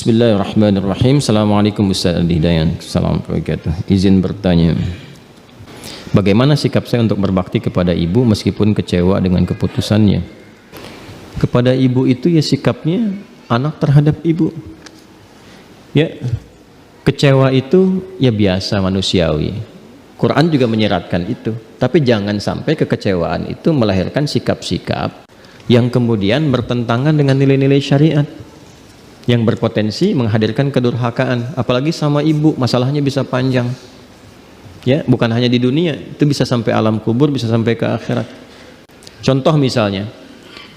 Bismillahirrahmanirrahim. Assalamualaikum Ustaz Al-Hidayat. Assalamualaikum. Izin bertanya, bagaimana sikap saya untuk berbakti kepada ibu meskipun kecewa dengan keputusannya? Kepada ibu itu ya sikapnya anak terhadap ibu. Ya, kecewa itu ya biasa manusiawi. Quran juga menyeratkan itu. Tapi jangan sampai kekecewaan itu melahirkan sikap-sikap yang kemudian bertentangan dengan nilai-nilai syariat, yang berpotensi menghadirkan kedurhakaan. Apalagi sama ibu, masalahnya bisa panjang. Ya, bukan hanya di dunia, itu bisa sampai alam kubur, bisa sampai ke akhirat. Contoh misalnya,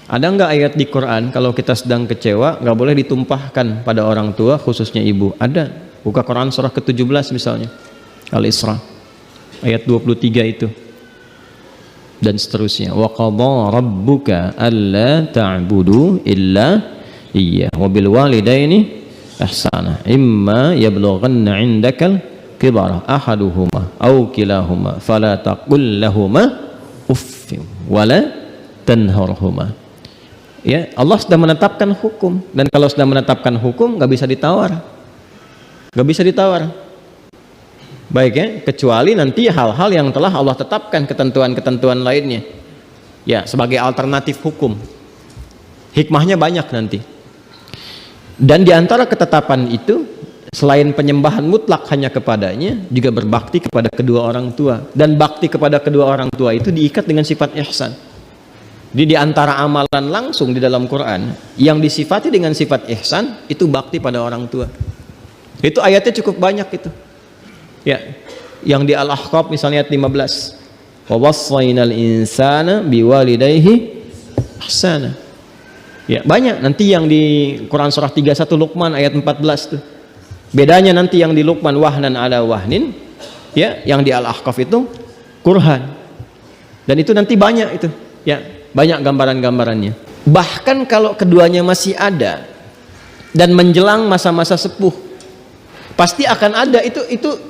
ada nggak ayat di Quran kalau kita sedang kecewa nggak boleh ditumpahkan pada orang tua, khususnya ibu? Ada. Buka Quran surah ke-17 misalnya, Al-Isra ayat 23 itu dan seterusnya. Wa qadha rabbuka alla ta'budu illa iya wa bil walidaini ihsana imma yablughanna 'indakal kibara ahaduhuma aw kilahuma fala taqul lahumā uff wala tanharhuma. Ya, Allah sudah menetapkan hukum, dan kalau sudah menetapkan hukum nggak bisa ditawar, nggak bisa ditawar. Baik ya, kecuali nanti hal-hal yang telah Allah tetapkan, ketentuan-ketentuan lainnya ya sebagai alternatif hukum, hikmahnya banyak nanti. Dan diantara ketetapan itu, selain penyembahan mutlak hanya kepadanya, juga berbakti kepada kedua orang tua. Dan bakti kepada kedua orang tua itu diikat dengan sifat ihsan. Jadi diantara amalan langsung di dalam Quran yang disifati dengan sifat ihsan, itu bakti pada orang tua. Itu ayatnya cukup banyak itu. Ya, yang di Al-Ahqaf misalnya ayat 15. Wa wassaynal insana biwalidayhi ihsana. Ya, banyak nanti yang di Quran surah 31 Luqman ayat 14 tuh. Bedanya nanti yang di Luqman wahnan ala wahnin, ya, yang di Al-Ahqaf itu kurhan. Dan itu nanti banyak itu, ya, banyak gambaran-gambarannya. Bahkan kalau keduanya masih ada dan menjelang masa-masa sepuh, pasti akan ada itu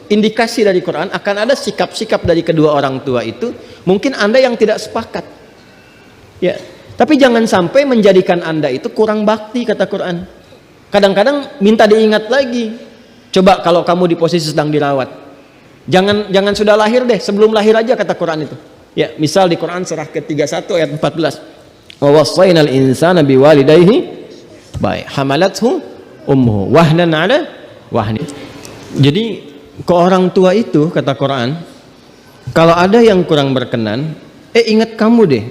indikasi dari Quran, akan ada sikap-sikap dari kedua orang tua itu. Mungkin Anda yang tidak sepakat. Ya. Tapi jangan sampai menjadikan Anda itu kurang bakti, kata Quran. Kadang-kadang minta diingat lagi. Coba kalau kamu di posisi sedang dirawat, jangan sudah lahir deh, sebelum lahir aja, kata Quran itu. Ya, misal di Quran surah ke-31 ayat 14. Wa wassaynal insana biwalidayhi baik hamalathu ummuhu wahnan ala wahnin. Jadi ke orang tua itu, kata Quran, kalau ada yang kurang berkenan, ingat kamu deh.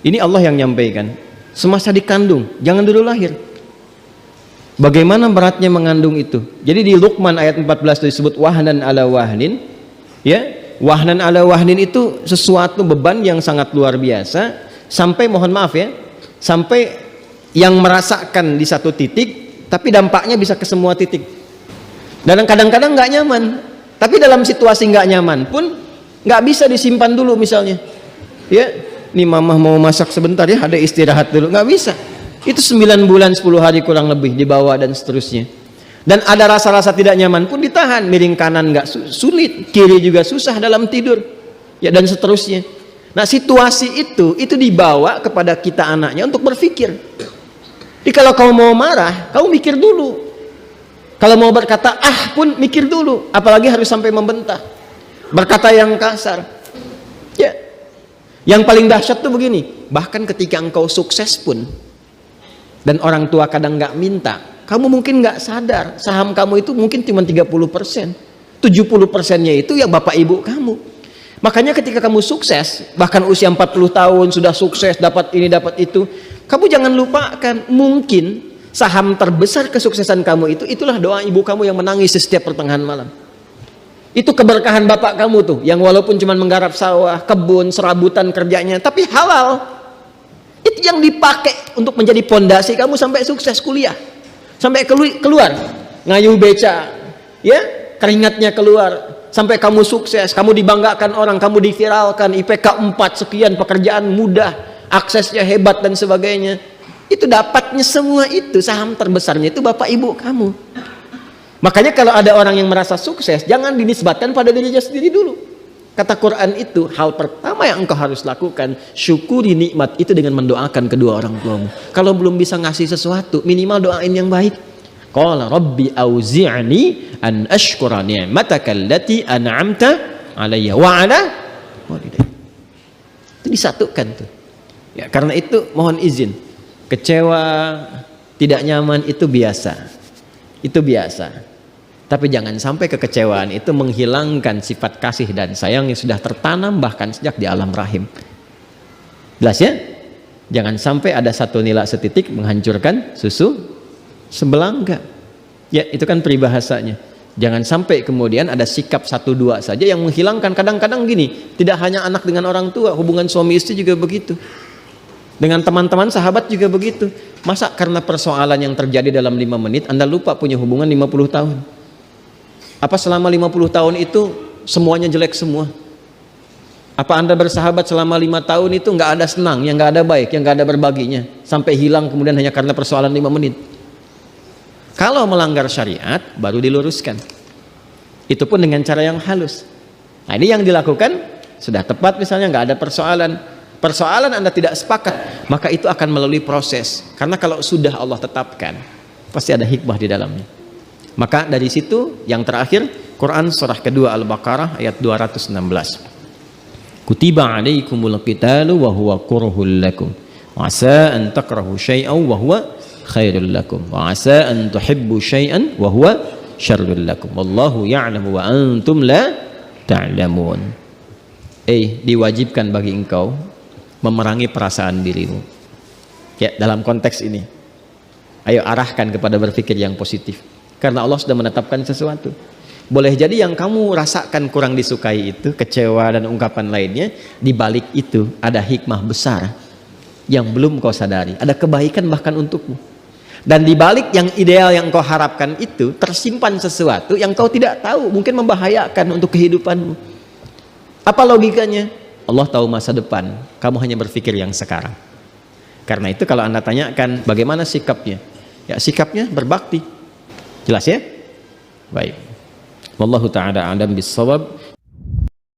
Ini Allah yang nyampaikan. Semasa dikandung, jangan dulu lahir. Bagaimana beratnya mengandung itu. Jadi di Luqman ayat 14 itu disebut wahnan ala wahnin. Ya, wahnan ala wahnin itu sesuatu beban yang sangat luar biasa. Sampai, mohon maaf ya, sampai yang merasakan di satu titik, tapi dampaknya bisa ke semua titik. Dan kadang-kadang nggak nyaman. Tapi dalam situasi nggak nyaman pun nggak bisa disimpan dulu misalnya. Ya. Nih mamah mau masak sebentar ya, ada istirahat dulu, nggak bisa. Itu 9 bulan 10 hari kurang lebih dibawa dan seterusnya. Dan ada rasa-rasa tidak nyaman pun ditahan, miring kanan nggak sulit, kiri juga susah dalam tidur, ya, dan seterusnya. Nah, situasi itu dibawa kepada kita anaknya untuk berpikir. Jadi kalau kamu mau marah, kamu mikir dulu. Kalau mau berkata pun mikir dulu, apalagi harus sampai membentak, berkata yang kasar. Ya. Yang paling dahsyat tuh begini, bahkan ketika engkau sukses pun dan orang tua kadang nggak minta, kamu mungkin nggak sadar saham kamu itu mungkin cuma 30%, 70%-nya itu ya bapak ibu kamu. Makanya ketika kamu sukses, bahkan usia 40 tahun sudah sukses, dapat ini dapat itu, kamu jangan lupakan mungkin saham terbesar kesuksesan kamu itulah doa ibu kamu yang menangis setiap pertengahan malam. Itu keberkahan bapak kamu tuh, yang walaupun cuma menggarap sawah, kebun, serabutan kerjanya, tapi halal. Itu yang dipakai untuk menjadi pondasi kamu sampai sukses kuliah, sampai keluar ngayuh beca, ya, keringatnya keluar, sampai kamu sukses, kamu dibanggakan orang, kamu diviralkan, IPK 4 sekian, pekerjaan mudah, aksesnya hebat dan sebagainya. Itu dapatnya semua itu, saham terbesarnya itu bapak ibu kamu. Makanya kalau ada orang yang merasa sukses, jangan dinisbatkan pada dirinya sendiri dulu. Kata Quran itu, hal pertama yang engkau harus lakukan, syukuri nikmat itu dengan mendoakan kedua orang tuamu. Kalau belum bisa ngasih sesuatu, minimal doain yang baik. Qala rabbi auzi'ni an ashkura ni'mataka allati an'amta alayya wa ala walidayya. Itu disatukan tuh. Ya, karena itu mohon izin. Kecewa, tidak nyaman itu biasa. Itu biasa. Tapi jangan sampai kekecewaan itu menghilangkan sifat kasih dan sayang yang sudah tertanam bahkan sejak di alam rahim. Jelas ya? Jangan sampai ada satu nila setitik menghancurkan susu sebelangga. Ya, itu kan peribahasanya. Jangan sampai kemudian ada sikap 1-2 saja yang menghilangkan. Kadang-kadang gini, tidak hanya anak dengan orang tua, hubungan suami istri juga begitu. Dengan teman-teman, sahabat juga begitu. Masa karena persoalan yang terjadi dalam 5 menit Anda lupa punya hubungan 50 tahun? Apa selama 50 tahun itu semuanya jelek semua? Apa Anda bersahabat selama 5 tahun itu nggak ada senang, yang nggak ada baik, yang nggak ada berbaginya, sampai hilang kemudian hanya karena persoalan 5 menit? Kalau melanggar syariat baru diluruskan. Itu pun dengan cara yang halus. Nah, ini yang dilakukan sudah tepat, misalnya nggak ada persoalan Anda tidak sepakat, maka itu akan melalui proses. Karena kalau sudah Allah tetapkan, pasti ada hikmah di dalamnya. Maka dari situ yang terakhir, Quran surah kedua Al-Baqarah ayat 216. Kutiba alaikumul qitalu wa huwa kurhul lakum wa asa an takrahu syai'an wa huwa khairul lakum wa asa an tuhibbu syai'an wa huwa syarrul lakum wallahu ya'lamu wa antum la ta'lamun. Diwajibkan bagi engkau memerangi perasaan dirimu. Ya, dalam konteks ini ayo arahkan kepada berpikir yang positif, karena Allah sudah menetapkan sesuatu. Boleh jadi yang kamu rasakan kurang disukai itu, kecewa dan ungkapan lainnya, di balik itu ada hikmah besar yang belum kau sadari, ada kebaikan bahkan untukmu. Dan di balik yang ideal yang kau harapkan itu tersimpan sesuatu yang kau tidak tahu, mungkin membahayakan untuk kehidupanmu. Apa logikanya? Allah tahu masa depan, kamu hanya berpikir yang sekarang. Karena itu kalau Anda tanyakan bagaimana sikapnya, ya sikapnya berbakti. Jelas ya? Baik. Wallahu ta'ala a'lam bis-shawab.